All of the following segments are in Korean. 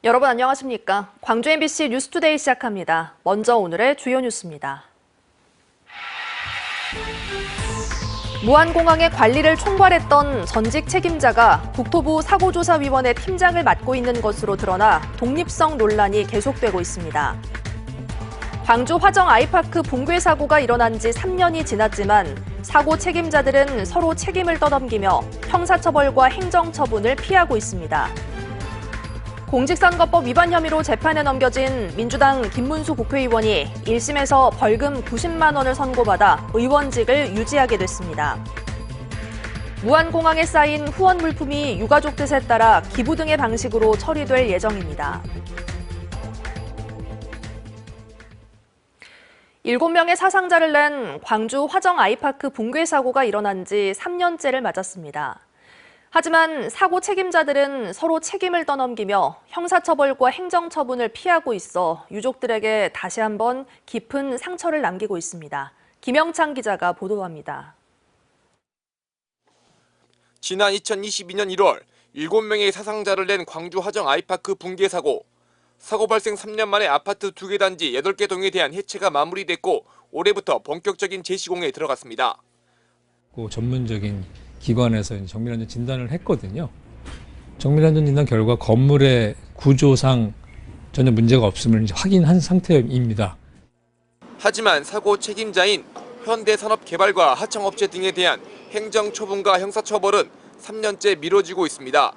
여러분 안녕하십니까? 광주 MBC 뉴스투데이 시작합니다. 먼저 오늘의 주요 뉴스입니다. 무안공항의 관리를 총괄했던 전직 책임자가 국토부 사고조사위원회 팀장을 맡고 있는 것으로 드러나 독립성 논란이 계속되고 있습니다. 광주 화정 아이파크 붕괴 사고가 일어난 지 3년이 지났지만 사고 책임자들은 서로 책임을 떠넘기며 형사처벌과 행정처분을 피하고 있습니다. 공직선거법 위반 혐의로 재판에 넘겨진 민주당 김문수 국회의원이 1심에서 벌금 90만 원을 선고받아 의원직을 유지하게 됐습니다. 무안공항에 쌓인 후원 물품이 유가족 뜻에 따라 기부 등의 방식으로 처리될 예정입니다. 7명의 사상자를 낸 광주 화정 아이파크 붕괴 사고가 일어난 지 3년째를 맞았습니다. 하지만 사고 책임자들은 서로 책임을 떠넘기며 형사처벌과 행정처분을 피하고 있어 유족들에게 다시 한번 깊은 상처를 남기고 있습니다. 김영창 기자가 보도합니다. 지난 2022년 1월 7명의 사상자를 낸 광주 화정 아이파크 붕괴 사고. 사고 발생 3년 만에 아파트 2개 단지 8개 동에 대한 해체가 마무리됐고 올해부터 본격적인 재시공에 들어갔습니다. 전문적인 기관에서 정밀안전 진단을 했거든요. 정밀안전 진단 결과 건물의 구조상 전혀 문제가 없음을 확인한 상태입니다. 하지만 사고 책임자인 현대산업개발과 하청업체 등에 대한 행정처분과 형사처벌은 3년째 미뤄지고 있습니다.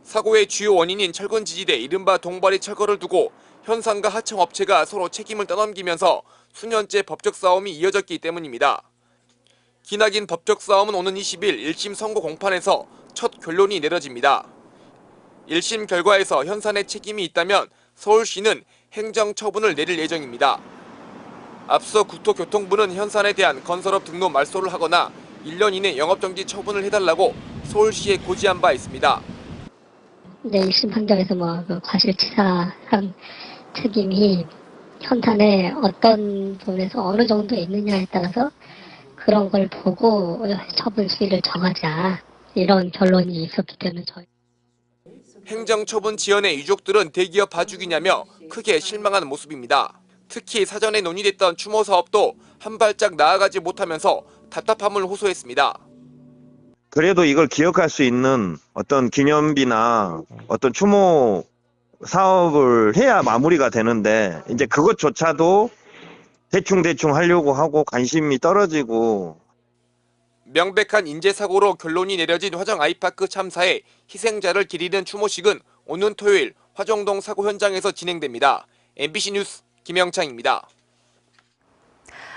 사고의 주요 원인인 철근 지지대 이른바 동바리 철거를 두고 현상과 하청업체가 서로 책임을 떠넘기면서 수년째 법적 싸움이 이어졌기 때문입니다. 기나긴 법적 싸움은 오는 20일 1심 선고 공판에서 첫 결론이 내려집니다. 1심 결과에서 현산의 책임이 있다면 서울시는 행정처분을 내릴 예정입니다. 앞서 국토교통부는 현산에 대한 건설업 등록 말소를 하거나 1년 이내 영업정지 처분을 해달라고 서울시에 고지한 바 있습니다. 네, 1심 판정에서 과실치사한 책임이 현산에 어떤 부분에서 어느 정도 있느냐에 따라서 그런 걸 보고 처분 수위를 정하자 이런 결론이 있었기 때문에 행정처분 지연의 유족들은 대기업 봐주기냐며 크게 실망하는 모습입니다. 특히 사전에 논의됐던 추모 사업도 한 발짝 나아가지 못하면서 답답함을 호소했습니다. 그래도 이걸 기억할 수 있는 어떤 기념비나 어떤 추모 사업을 해야 마무리가 되는데 이제 그것조차도 대충 하려고 하고 관심이 떨어지고. 명백한 인재사고로 결론이 내려진 화정 아이파크 참사의 희생자를 기리는 추모식은 오는 토요일 화정동 사고 현장에서 진행됩니다. MBC 뉴스 김영창입니다.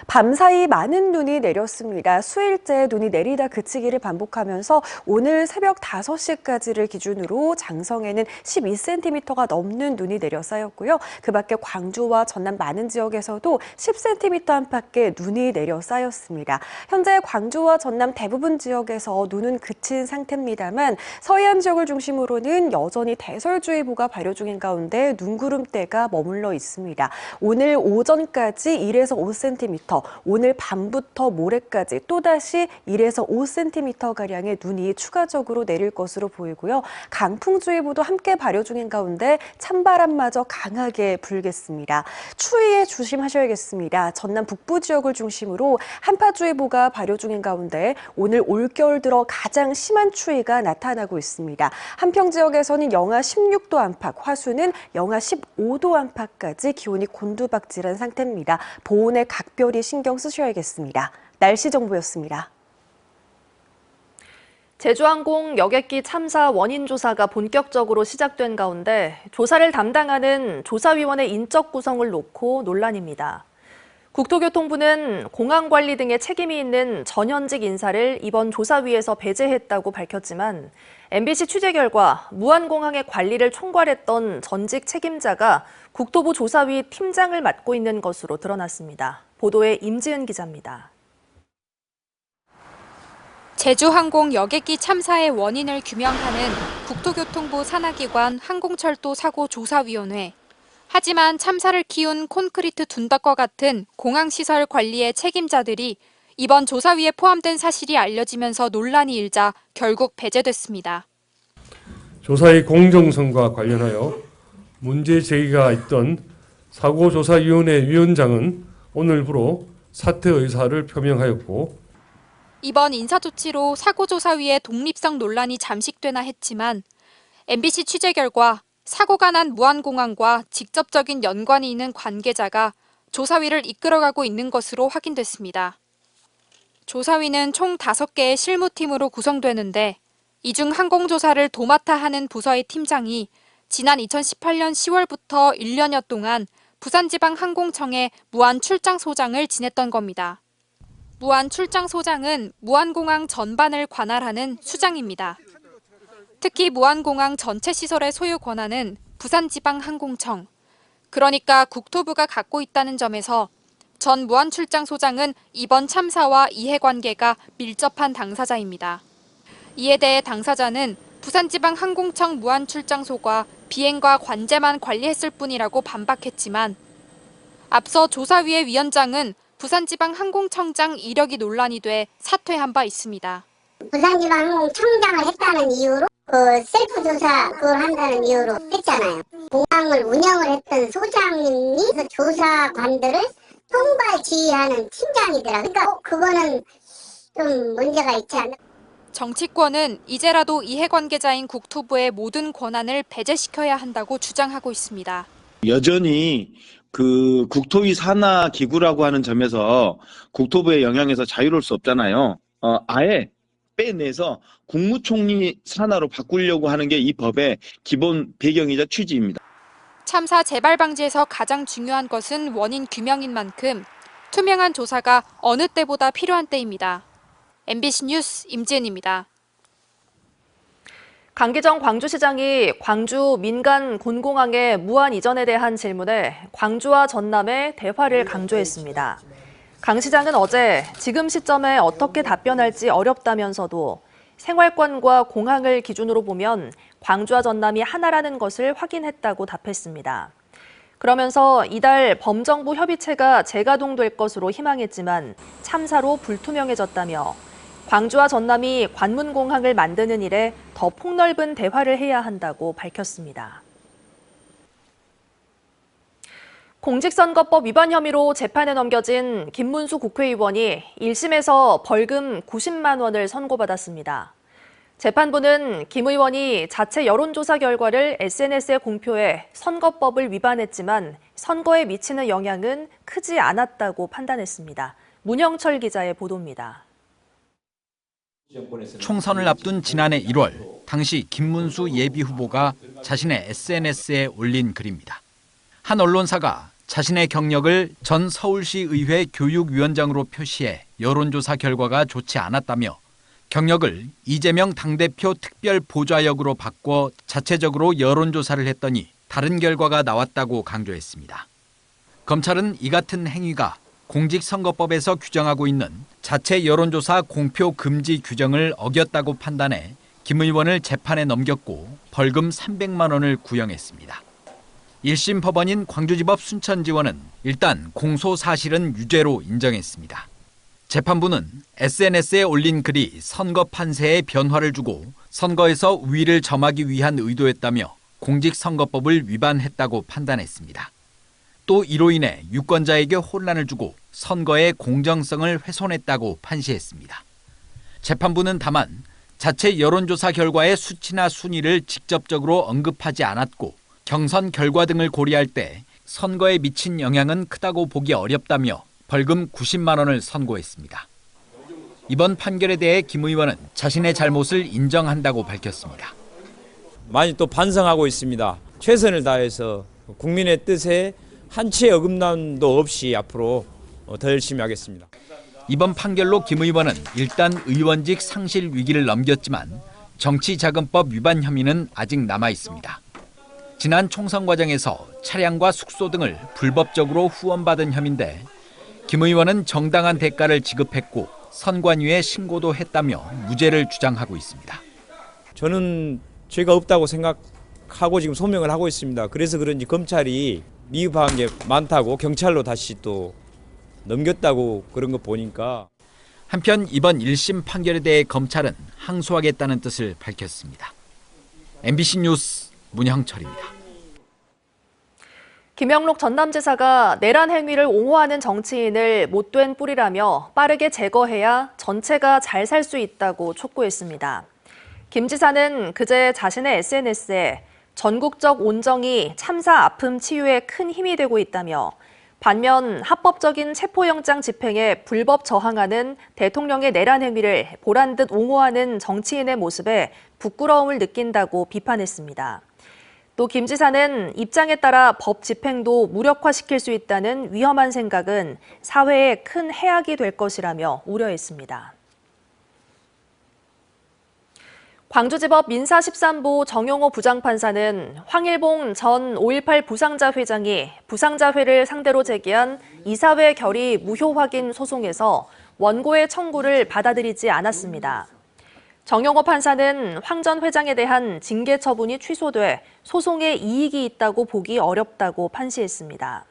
밤사이 많은 눈이 내렸습니다. 수일째 눈이 내리다 그치기를 반복하면서 오늘 새벽 5시까지를 기준으로 장성에는 12cm가 넘는 눈이 내려 쌓였고요. 그 밖에 광주와 전남 많은 지역에서도 10cm 안팎의 눈이 내려 쌓였습니다. 현재 광주와 전남 대부분 지역에서 눈은 그친 상태입니다만 서해안 지역을 중심으로는 여전히 대설주의보가 발효 중인 가운데 눈구름대가 머물러 있습니다. 오늘 오전까지 1에서 5cm, 오늘 밤부터 모레까지 또다시 1에서 5cm가량의 눈이 추가적으로 내릴 것으로 보이고요. 강풍주의보도 함께 발효 중인 가운데 찬바람마저 강하게 불겠습니다. 추위에 조심하셔야겠습니다. 전남 북부 지역을 중심으로 한파주의보가 발효 중인 가운데 오늘 올겨울 들어 가장 심한 추위가 나타나고 있습니다. 한평 지역에서는 영하 16도 안팎, 화수는 영하 15도 안팎까지 기온이 곤두박질한 상태입니다. 보온에 각별히 신경 쓰셔야겠습니다. 날씨 정보였습니다. 제주항공 여객기 참사 원인 조사가 본격적으로 시작된 가운데 조사를 담당하는 조사위원회 인적 구성을 놓고 논란입니다. 국토교통부는 공항관리 등의 책임이 있는 전현직 인사를 이번 조사위에서 배제했다고 밝혔지만 MBC 취재 결과 무안공항의 관리를 총괄했던 전직 책임자가 국토부 조사위 팀장을 맡고 있는 것으로 드러났습니다. 보도에 임지은 기자입니다. 제주항공 여객기 참사의 원인을 규명하는 국토교통부 산하기관 항공철도사고조사위원회. 하지만 참사를 키운 콘크리트 둔덕과 같은 공항시설 관리의 책임자들이 이번 조사위에 포함된 사실이 알려지면서 논란이 일자 결국 배제됐습니다. 조사의 공정성과 관련하여 문제 제기가 있던 사고조사위원회 위원장은 오늘부로 사퇴 의사를 표명하였고 이번 인사조치로 사고조사위의 독립성 논란이 잠식되나 했지만 MBC 취재 결과 사고가 난 무안공항과 직접적인 연관이 있는 관계자가 조사위를 이끌어가고 있는 것으로 확인됐습니다. 조사위는 총 5개의 실무팀으로 구성되는데 이 중 항공조사를 도맡아 하는 부서의 팀장이 지난 2018년 10월부터 1년여 동안 부산지방항공청의 무안출장소장을 지냈던 겁니다. 무안출장소장은 무안공항 전반을 관할하는 수장입니다. 특히 무안공항 전체 시설의 소유 권한은 부산지방항공청, 그러니까 국토부가 갖고 있다는 점에서 전 무안출장소장은 이번 참사와 이해관계가 밀접한 당사자입니다. 이에 대해 당사자는 부산지방항공청 무안출장소가 비행과 관제만 관리했을 뿐이라고 반박했지만 앞서 조사위의 위원장은 부산지방항공청장 이력이 논란이 돼 사퇴한 바 있습니다. 부산지방항공청장을 했다는 이유로 셀프 조사 그걸 한다는 이유로 했잖아요. 공항을 운영을 했던 소장님이 그 조사관들을 통발 지휘하는 팀장이더라. 그러니까 그거는 좀 문제가 있지 않나. 정치권은 이제라도 이해관계자인 국토부의 모든 권한을 배제시켜야 한다고 주장하고 있습니다. 여전히 그 국토위 산하 기구라고 하는 점에서 국토부의 영향에서 자유로울 수 없잖아요. 아예 빼내서 국무총리 산하로 바꾸려고 하는 게 이 법의 기본 배경이자 취지입니다. 참사 재발 방지에서 가장 중요한 것은 원인 규명인 만큼 투명한 조사가 어느 때보다 필요한 때입니다. MBC 뉴스 임지은입니다. 강기정 광주시장이 광주 민간 군공항의 무한 이전에 대한 질문에 광주와 전남의 대화를 강조했습니다. 강 시장은 어제 지금 시점에 어떻게 답변할지 어렵다면서도 생활권과 공항을 기준으로 보면 광주와 전남이 하나라는 것을 확인했다고 답했습니다. 그러면서 이달 범정부 협의체가 재가동될 것으로 희망했지만 참사로 불투명해졌다며 광주와 전남이 관문공항을 만드는 일에 더 폭넓은 대화를 해야 한다고 밝혔습니다. 공직선거법 위반 혐의로 재판에 넘겨진 김문수 국회의원이 1심에서 벌금 90만 원을 선고받았습니다. 재판부는 김 의원이 자체 여론조사 결과를 SNS에 공표해 선거법을 위반했지만 선거에 미치는 영향은 크지 않았다고 판단했습니다. 문영철 기자의 보도입니다. 총선을 앞둔 지난해 1월, 당시 김문수 예비후보가 자신의 SNS에 올린 글입니다. 한 언론사가 자신의 경력을 전 서울시의회 교육위원장으로 표시해 여론조사 결과가 좋지 않았다며 경력을 이재명 당대표 특별보좌역으로 바꿔 자체적으로 여론조사를 했더니 다른 결과가 나왔다고 강조했습니다. 검찰은 이 같은 행위가 공직선거법에서 규정하고 있는 자체 여론조사 공표 금지 규정을 어겼다고 판단해 김 의원을 재판에 넘겼고 벌금 300만 원을 구형했습니다. 1심 법원인 광주지법 순천지원은 일단 공소 사실은 유죄로 인정했습니다. 재판부는 SNS에 올린 글이 선거 판세에 변화를 주고 선거에서 우위를 점하기 위한 의도였다며 공직선거법을 위반했다고 판단했습니다. 또 이로 인해 유권자에게 혼란을 주고 선거의 공정성을 훼손했다고 판시했습니다. 재판부는 다만 자체 여론조사 결과의 수치나 순위를 직접적으로 언급하지 않았고 경선 결과 등을 고려할 때 선거에 미친 영향은 크다고 보기 어렵다며 벌금 90만 원을 선고했습니다. 이번 판결에 대해 김 의원은 자신의 잘못을 인정한다고 밝혔습니다. 많이 또 반성하고 있습니다. 최선을 다해서 국민의 뜻에 한치의 어긋남도 없이 앞으로 더 열심히 하겠습니다. 이번 판결로 김 의원은 일단 의원직 상실 위기를 넘겼지만 정치자금법 위반 혐의는 아직 남아 있습니다. 지난 총선 과정에서 차량과 숙소 등을 불법적으로 후원받은 혐의인데 김 의원은 정당한 대가를 지급했고 선관위에 신고도 했다며 무죄를 주장하고 있습니다. 저는 죄가 없다고 생각하고 지금 소명을 하고 있습니다. 그래서 그런지 검찰이 미흡한 게 많다고 경찰로 다시 또 넘겼다고 그런 거 보니까. 한편 이번 1심 판결에 대해 검찰은 항소하겠다는 뜻을 밝혔습니다. MBC 뉴스 문형철입니다. 김영록 전남지사가 내란 행위를 옹호하는 정치인을 못된 뿌리라며 빠르게 제거해야 전체가 잘 살 수 있다고 촉구했습니다. 김 지사는 그제 자신의 SNS에 전국적 온정이 참사 아픔 치유에 큰 힘이 되고 있다며 반면 합법적인 체포영장 집행에 불법 저항하는 대통령의 내란 행위를 보란듯 옹호하는 정치인의 모습에 부끄러움을 느낀다고 비판했습니다. 또 김 지사는 입장에 따라 법 집행도 무력화시킬 수 있다는 위험한 생각은 사회에 큰 해악이 될 것이라며 우려했습니다. 광주지법 민사 13부 정용호 부장판사는 황일봉 전 5.18 부상자 회장이 부상자회를 상대로 제기한 이사회 결의 무효 확인 소송에서 원고의 청구를 받아들이지 않았습니다. 정용호 판사는 황 전 회장에 대한 징계 처분이 취소돼 소송에 이익이 있다고 보기 어렵다고 판시했습니다.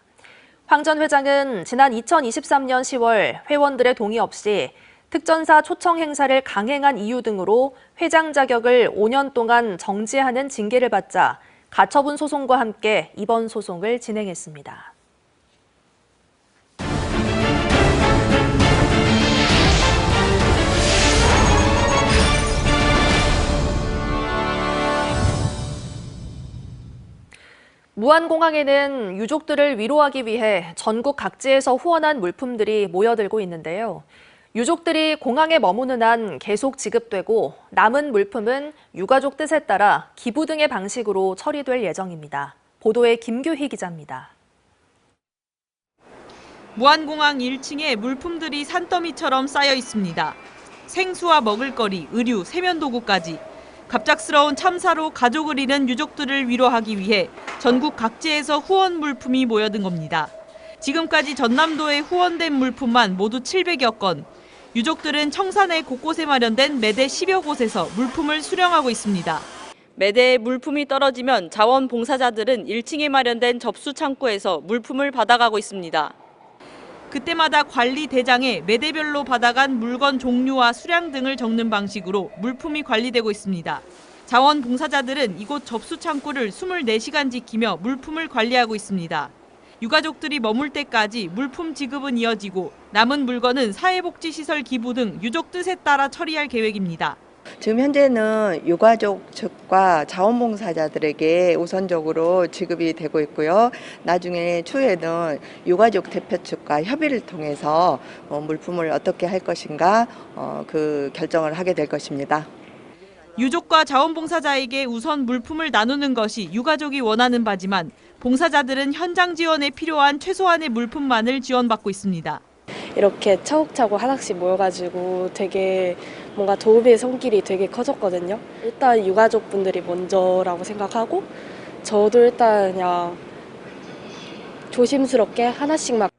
황 전 회장은 지난 2023년 10월 회원들의 동의 없이 특전사 초청 행사를 강행한 이유 등으로 회장 자격을 5년 동안 정지하는 징계를 받자 가처분 소송과 함께 이번 소송을 진행했습니다. 무안공항에는 유족들을 위로하기 위해 전국 각지에서 후원한 물품들이 모여들고 있는데요. 유족들이 공항에 머무는 한 계속 지급되고 남은 물품은 유가족 뜻에 따라 기부 등의 방식으로 처리될 예정입니다. 보도에 김규희 기자입니다. 무안공항 1층에 물품들이 산더미처럼 쌓여 있습니다. 생수와 먹을거리, 의류, 세면도구까지. 갑작스러운 참사로 가족을 잃은 유족들을 위로하기 위해 전국 각지에서 후원 물품이 모여든 겁니다. 지금까지 전남도에 후원된 물품만 모두 700여 건. 유족들은 청산에 곳곳에 마련된 매대 10여 곳에서 물품을 수령하고 있습니다. 매대에 물품이 떨어지면 자원봉사자들은 1층에 마련된 접수 창고에서 물품을 받아가고 있습니다. 그때마다 관리 대장에 매대별로 받아간 물건 종류와 수량 등을 적는 방식으로 물품이 관리되고 있습니다. 자원봉사자들은 이곳 접수 창고를 24시간 지키며 물품을 관리하고 있습니다. 유가족들이 머물 때까지 물품 지급은 이어지고 남은 물건은 사회복지시설 기부 등 유족 뜻에 따라 처리할 계획입니다. 지금 현재는 유가족 측과 자원봉사자들에게 우선적으로 지급이 되고 있고요. 나중에 추후에는 유가족 대표 측과 협의를 통해서 물품을 어떻게 할 것인가 그 결정을 하게 될 것입니다. 유족과 자원봉사자에게 우선 물품을 나누는 것이 유가족이 원하는 바지만 봉사자들은 현장 지원에 필요한 최소한의 물품만을 지원받고 있습니다. 이렇게 차곡차곡 하나씩 모여가지고 되게 뭔가 도움의 손길이 되게 커졌거든요. 일단 유가족분들이 먼저라고 생각하고 저도 일단 그냥 조심스럽게 하나씩만.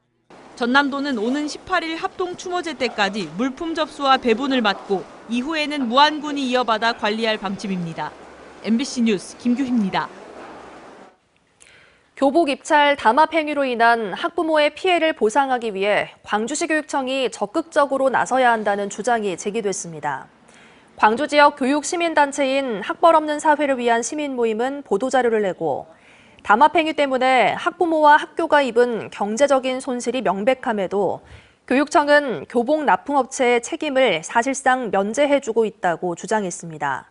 전남도는 오는 18일 합동 추모제 때까지 물품 접수와 배분을 맡고 이후에는 무안군이 이어받아 관리할 방침입니다. MBC 뉴스 김규희입니다. 교복 입찰 담합 행위로 인한 학부모의 피해를 보상하기 위해 광주시 교육청이 적극적으로 나서야 한다는 주장이 제기됐습니다. 광주 지역 교육 시민단체인 학벌 없는 사회를 위한 시민 모임은 보도자료를 내고 담합 행위 때문에 학부모와 학교가 입은 경제적인 손실이 명백함에도 교육청은 교복 납품업체의 책임을 사실상 면제해주고 있다고 주장했습니다.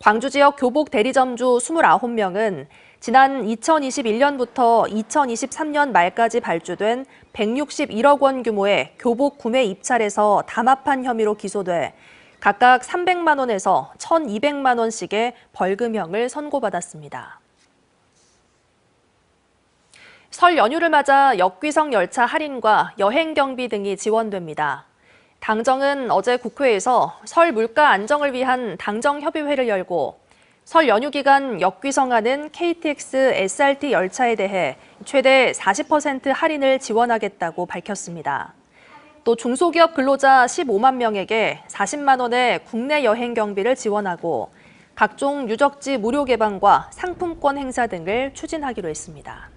광주 지역 교복 대리점주 29명은 지난 2021년부터 2023년 말까지 발주된 161억 원 규모의 교복 구매 입찰에서 담합한 혐의로 기소돼 각각 300만 원에서 1,200만 원씩의 벌금형을 선고받았습니다. 설 연휴를 맞아 역귀성 열차 할인과 여행 경비 등이 지원됩니다. 당정은 어제 국회에서 설 물가 안정을 위한 당정협의회를 열고 설 연휴 기간 역귀성하는 KTX, SRT 열차에 대해 최대 40% 할인을 지원하겠다고 밝혔습니다. 또 중소기업 근로자 15만 명에게 40만 원의 국내 여행 경비를 지원하고 각종 유적지 무료 개방과 상품권 행사 등을 추진하기로 했습니다.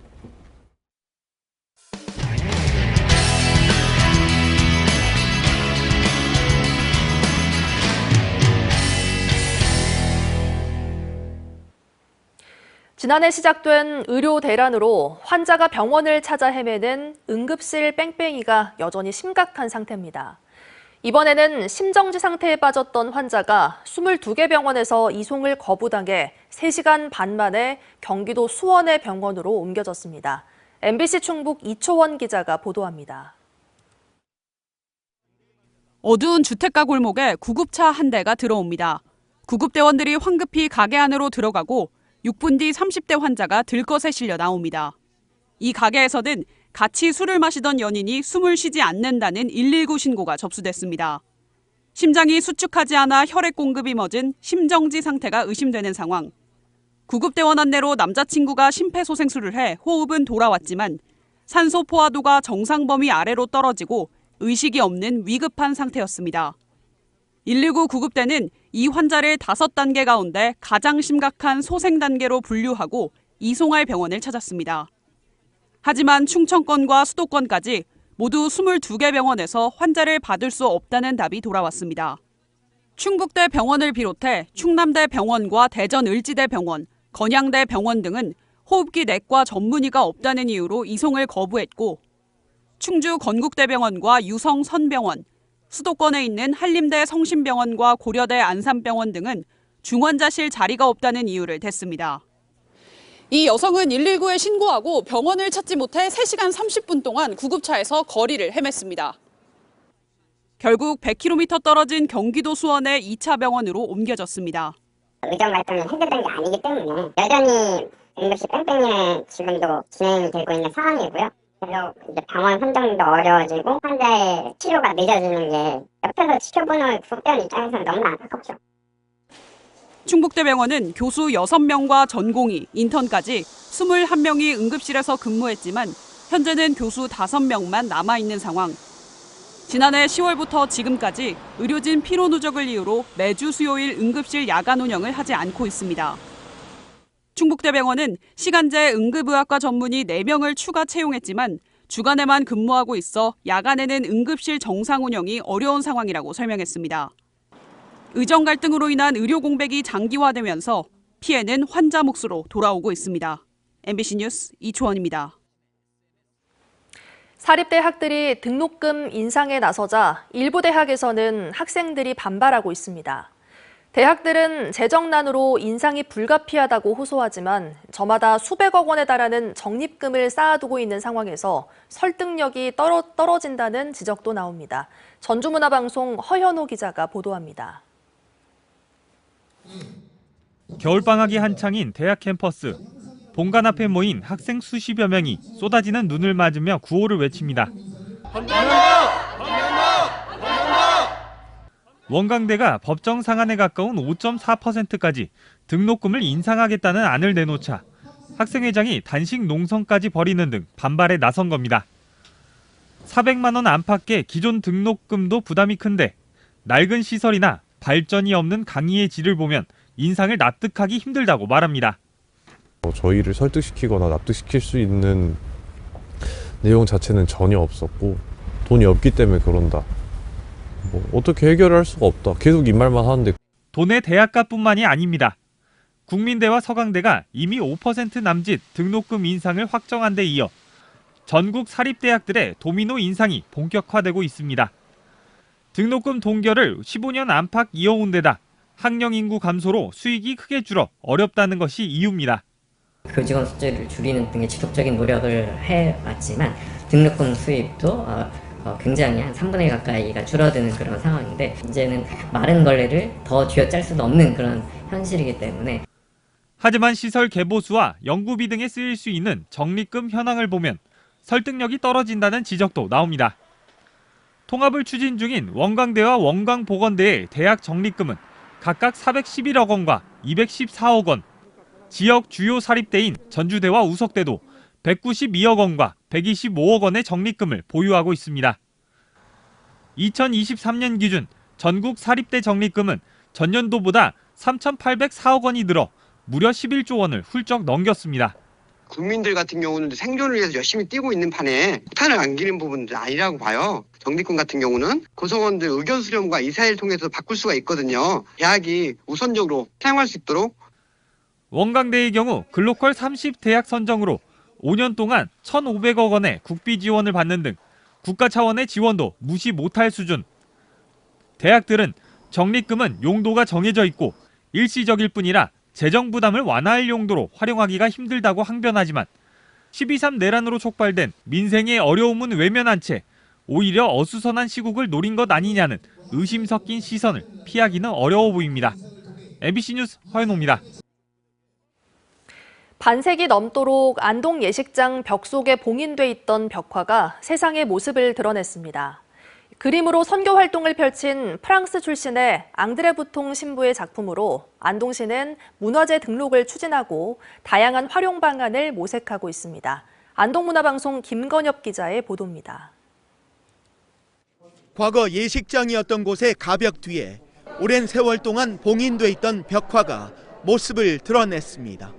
지난해 시작된 의료 대란으로 환자가 병원을 찾아 헤매는 응급실 뺑뺑이가 여전히 심각한 상태입니다. 이번에는 심정지 상태에 빠졌던 환자가 22개 병원에서 이송을 거부당해 3시간 반 만에 경기도 수원의 병원으로 옮겨졌습니다. MBC 충북 이초원 기자가 보도합니다. 어두운 주택가 골목에 구급차 한 대가 들어옵니다. 구급대원들이 황급히 가게 안으로 들어가고 6분 뒤 30대 환자가 들것에 실려 나옵니다. 이 가게에서는 같이 술을 마시던 연인이 숨을 쉬지 않는다는 119 신고가 접수됐습니다. 심장이 수축하지 않아 혈액 공급이 멎은 심정지 상태가 의심되는 상황. 구급대원 안내로 남자친구가 심폐소생술을 해 호흡은 돌아왔지만 산소 포화도가 정상 범위 아래로 떨어지고 의식이 없는 위급한 상태였습니다. 119 구급대는 이 환자를 5단계 가운데 가장 심각한 소생 단계로 분류하고 이송할 병원을 찾았습니다. 하지만 충청권과 수도권까지 모두 22개 병원에서 환자를 받을 수 없다는 답이 돌아왔습니다. 충북대 병원을 비롯해 충남대 병원과 대전 을지대 병원, 건양대 병원 등은 호흡기 내과 전문의가 없다는 이유로 이송을 거부했고 충주 건국대병원과 유성 선병원, 수도권에 있는 한림대 성심병원과 고려대 안산병원 등은 중환자실 자리가 없다는 이유를 댔습니다. 이 여성은 119에 신고하고 병원을 찾지 못해 3시간 30분 동안 구급차에서 거리를 헤맸습니다. 결국 100km 떨어진 경기도 수원의 2차 병원으로 옮겨졌습니다. 의정 갈등이 해결된 게 아니기 때문에 여전히 응급실 뺑뺑이는 지금도 진행이 되고 있는 상황이고요. 그래서 이제 병원 선정도 어려워지고 환자의 치료가 늦어지는 게 옆에서 지켜보는 구급대원 입장에서는 너무나 안타깝죠. 충북대병원은 교수 6명과 전공의, 인턴까지 21명이 응급실에서 근무했지만 현재는 교수 5명만 남아있는 상황. 지난해 10월부터 지금까지 의료진 피로 누적을 이유로 매주 수요일 응급실 야간 운영을 하지 않고 있습니다. 충북대병원은 시간제 응급의학과 전문의 4명을 추가 채용했지만 주간에만 근무하고 있어 야간에는 응급실 정상 운영이 어려운 상황이라고 설명했습니다. 의정 갈등으로 인한 의료 공백이 장기화되면서 피해는 환자 몫으로 돌아오고 있습니다. MBC 뉴스 이초원입니다. 사립대학들이 등록금 인상에 나서자 일부 대학에서는 학생들이 반발하고 있습니다. 대학들은 재정난으로 인상이 불가피하다고 호소하지만 저마다 수백억 원에 달하는 적립금을 쌓아두고 있는 상황에서 설득력이 떨어진다는 지적도 나옵니다. 전주문화방송 허현호 기자가 보도합니다. 겨울방학이 한창인 대학 캠퍼스. 본관 앞에 모인 학생 수십여 명이 쏟아지는 눈을 맞으며 구호를 외칩니다. 원광대가 법정 상한에 가까운 5.4%까지 등록금을 인상하겠다는 안을 내놓자 학생회장이 단식 농성까지 벌이는 등 반발에 나선 겁니다. 400만 원 안팎의 기존 등록금도 부담이 큰데 낡은 시설이나 발전이 없는 강의의 질을 보면 인상을 납득하기 힘들다고 말합니다. 저희를 설득시키거나 납득시킬 수 있는 내용 자체는 전혀 없었고 돈이 없기 때문에 그런다. 어떻게 해결할 수가 없다. 계속 이 말만 하는데. 돈의 대학가뿐만이 아닙니다. 국민대와 서강대가 이미 5% 남짓 등록금 인상을 확정한 데 이어 전국 사립대학들의 도미노 인상이 본격화되고 있습니다. 등록금 동결을 15년 안팎 이어온 데다 학령 인구 감소로 수익이 크게 줄어 어렵다는 것이 이유입니다. 교직원 숫자를 줄이는 등의 지속적인 노력을 해왔지만 등록금 수입도 굉장히 한 3분의 1 가까이가 줄어드는 그런 상황인데 이제는 마른 걸레를 더 쥐어짤 수도 없는 그런 현실이기 때문에 하지만 시설 개보수와 연구비 등에 쓰일 수 있는 적립금 현황을 보면 설득력이 떨어진다는 지적도 나옵니다. 통합을 추진 중인 원광대와 원광보건대의 대학 적립금은 각각 411억 원과 214억 원, 지역 주요 사립대인 전주대와 우석대도 192억 원과 125억 원의 적립금을 보유하고 있습니다. 2023년 기준 전국 사립대 적립금은 전년도보다 3,804억 원이 늘어 무려 11조 원을 훌쩍 넘겼습니다. 국민들 같은 경우는 생존을 위해서 열심히 뛰고 있는 판에 폭탄을 안기는 부분은 아니라고 봐요. 적립금 같은 경우는 구성원들 의견 수렴과 이사회를 통해서 바꿀 수가 있거든요. 대학이 우선적으로 사용할 수 있도록. 원광대의 경우 글로컬 30대학 선정으로 5년 동안 1,500억 원의 국비 지원을 받는 등 국가 차원의 지원도 무시 못할 수준. 대학들은 적립금은 용도가 정해져 있고 일시적일 뿐이라 재정 부담을 완화할 용도로 활용하기가 힘들다고 항변하지만 12.3 내란으로 촉발된 민생의 어려움은 외면한 채 오히려 어수선한 시국을 노린 것 아니냐는 의심 섞인 시선을 피하기는 어려워 보입니다. MBC 뉴스 허연호입니다. 반세기 넘도록 안동 예식장 벽 속에 봉인돼 있던 벽화가 세상의 모습을 드러냈습니다. 그림으로 선교 활동을 펼친 프랑스 출신의 앙드레 부통 신부의 작품으로 안동시는 문화재 등록을 추진하고 다양한 활용 방안을 모색하고 있습니다. 안동문화방송 김건엽 기자의 보도입니다. 과거 예식장이었던 곳의 가벽 뒤에 오랜 세월 동안 봉인돼 있던 벽화가 모습을 드러냈습니다.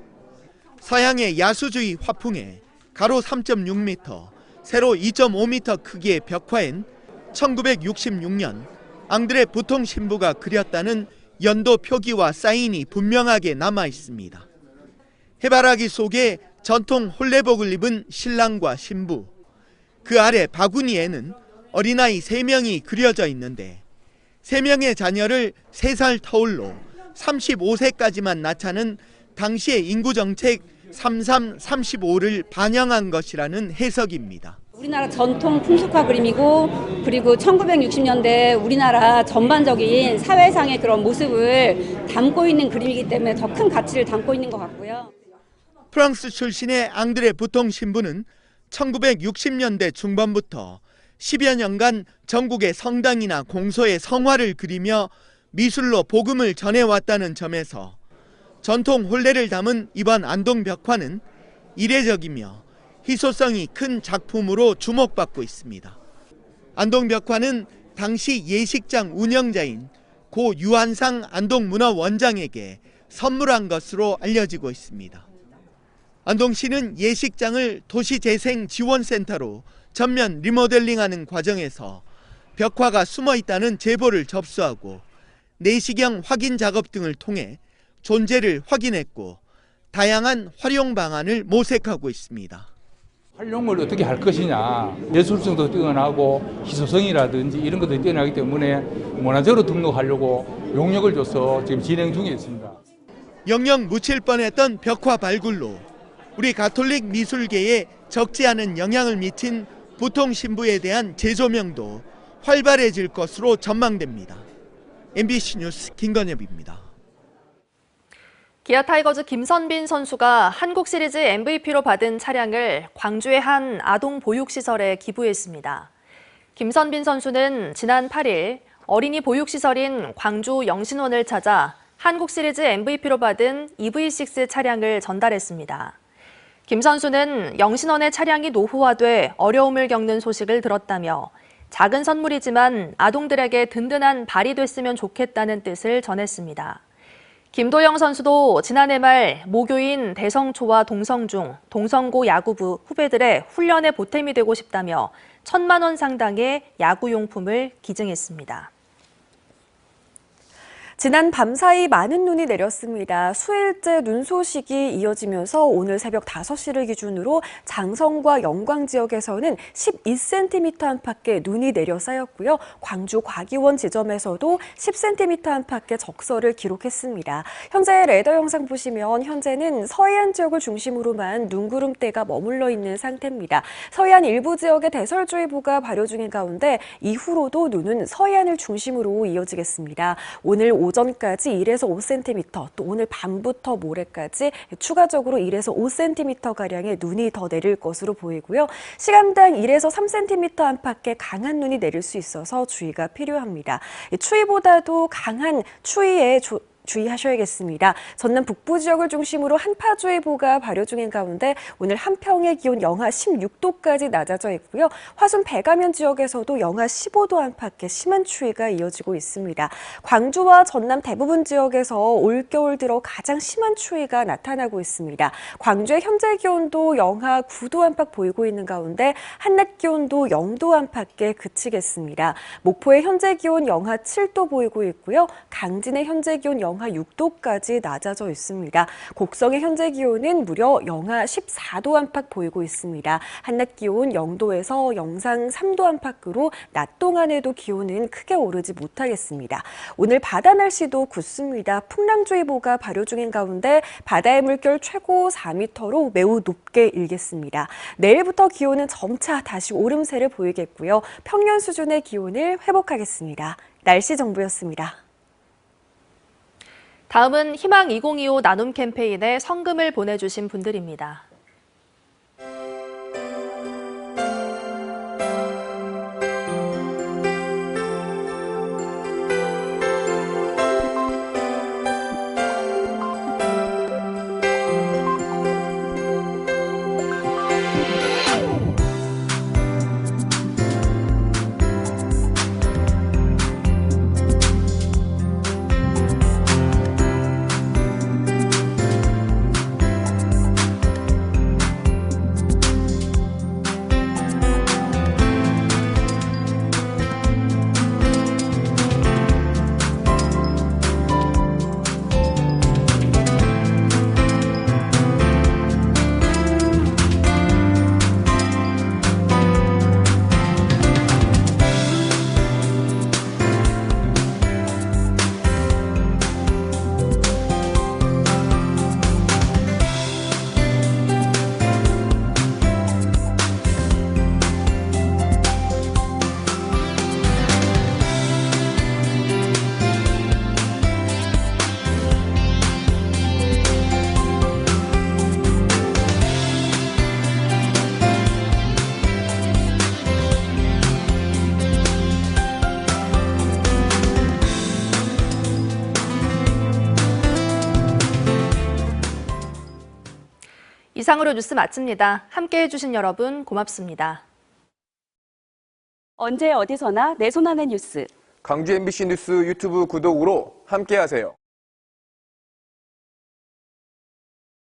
서양의 야수주의 화풍에 가로 3.6m, 세로 2.5m 크기의 벽화엔 1966년 앙드레 부통 신부가 그렸다는 연도 표기와 사인이 분명하게 남아 있습니다. 해바라기 속에 전통 홀레복을 입은 신랑과 신부, 그 아래 바구니에는 어린아이 3명이 그려져 있는데 3명의 자녀를 3살 터울로 35세까지만 낳자는 당시의 인구정책 3335를 반영한 것이라는 해석입니다. 우리나라 전통 풍속화 그림이고 그리고 1960년대 우리나라 전반적인 사회상의 그런 모습을 담고 있는 그림이기 때문에 더 큰 가치를 담고 있는 것 같고요. 프랑스 출신의 앙드레 부통 신부는 1960년대 중반부터 10여 년간 전국의 성당이나 공소의 성화를 그리며 미술로 복음을 전해왔다는 점에서 전통 혼례를 담은 이번 안동 벽화는 이례적이며 희소성이 큰 작품으로 주목받고 있습니다. 안동 벽화는 당시 예식장 운영자인 고 유한상 안동문화원장에게 선물한 것으로 알려지고 있습니다. 안동시는 예식장을 도시재생지원센터로 전면 리모델링하는 과정에서 벽화가 숨어 있다는 제보를 접수하고 내시경 확인 작업 등을 통해 존재를 확인했고 다양한 활용 방안을 모색하고 있습니다. 활용을 어떻게 할 것이냐, 예술성도 뛰어나고 희소성이라든지 이런 것들이 뛰어나기 때문에 문화재로 등록하려고 용역을 줘서 지금 진행 중에 있습니다. 영영 묻힐 뻔했던 벽화 발굴로 우리 가톨릭 미술계에 적지 않은 영향을 미친 부통 신부에 대한 재조명도 활발해질 것으로 전망됩니다. MBC 뉴스 김건엽입니다. 기아 타이거즈 김선빈 선수가 한국 시리즈 MVP로 받은 차량을 광주의 한 아동 보육시설에 기부했습니다. 김선빈 선수는 지난 8일 어린이 보육시설인 광주 영신원을 찾아 한국 시리즈 MVP로 받은 EV6 차량을 전달했습니다. 김 선수는 영신원의 차량이 노후화돼 어려움을 겪는 소식을 들었다며 작은 선물이지만 아동들에게 든든한 발이 됐으면 좋겠다는 뜻을 전했습니다. 김도영 선수도 지난해 말 모교인 대성초와 동성중, 동성고 야구부 후배들의 훈련에 보탬이 되고 싶다며 1,000만 원 상당의 야구용품을 기증했습니다. 지난 밤사이 많은 눈이 내렸습니다. 수일째 눈 소식이 이어지면서 오늘 새벽 5시를 기준으로 장성과 영광 지역에서는 12cm 안팎의 눈이 내려 쌓였고요. 광주 과기원 지점에서도 10cm 안팎의 적설을 기록했습니다. 현재 레이더 영상 보시면 현재는 서해안 지역을 중심으로만 눈구름대가 머물러 있는 상태입니다. 서해안 일부 지역에 대설주의보가 발효 중인 가운데 이후로도 눈은 서해안을 중심으로 이어지겠습니다. 오늘 오전까지 1에서 5cm, 또 오늘 밤부터 모레까지 추가적으로 1에서 5cm가량의 눈이 더 내릴 것으로 보이고요. 시간당 1에서 3cm 안팎의 강한 눈이 내릴 수 있어서 주의가 필요합니다. 추위보다도 강한 추위에 주의하셔야겠습니다. 전남 북부 지역을 중심으로 한파주의보가 발효 중인 가운데 오늘 한평의 기온 영하 16도까지 낮아져 있고요. 화순 배가면 지역에서도 영하 15도 안팎의 심한 추위가 이어지고 있습니다. 광주와 전남 대부분 지역에서 올겨울 들어 가장 심한 추위가 나타나고 있습니다. 광주의 현재 기온도 영하 9도 안팎 보이고 있는 가운데 한낮 기온도 0도 안팎에 그치겠습니다. 목포의 현재 기온 영하 7도 보이고 있고요. 강진의 현재 기온 영하 영하 6도까지 낮아져 있습니다. 곡성의 현재 기온은 무려 영하 14도 안팎 보이고 있습니다. 한낮 기온 0도에서 영상 3도 안팎으로 낮 동안에도 기온은 크게 오르지 못하겠습니다. 오늘 바다 날씨도 굳습니다. 풍랑주의보가 발효 중인 가운데 바다의 물결 최고 4m로 매우 높게 일겠습니다. 내일부터 기온은 점차 다시 오름세를 보이겠고요. 평년 수준의 기온을 회복하겠습니다. 날씨 정보였습니다. 다음은 희망 2025 나눔 캠페인에 성금을 보내주신 분들입니다. 이상으로 뉴스 마칩니다. 함께해 주신 여러분 고맙습니다. 언제 어디서나 내 손 안의 뉴스. 광주 MBC 뉴스 유튜브 구독으로 함께하세요.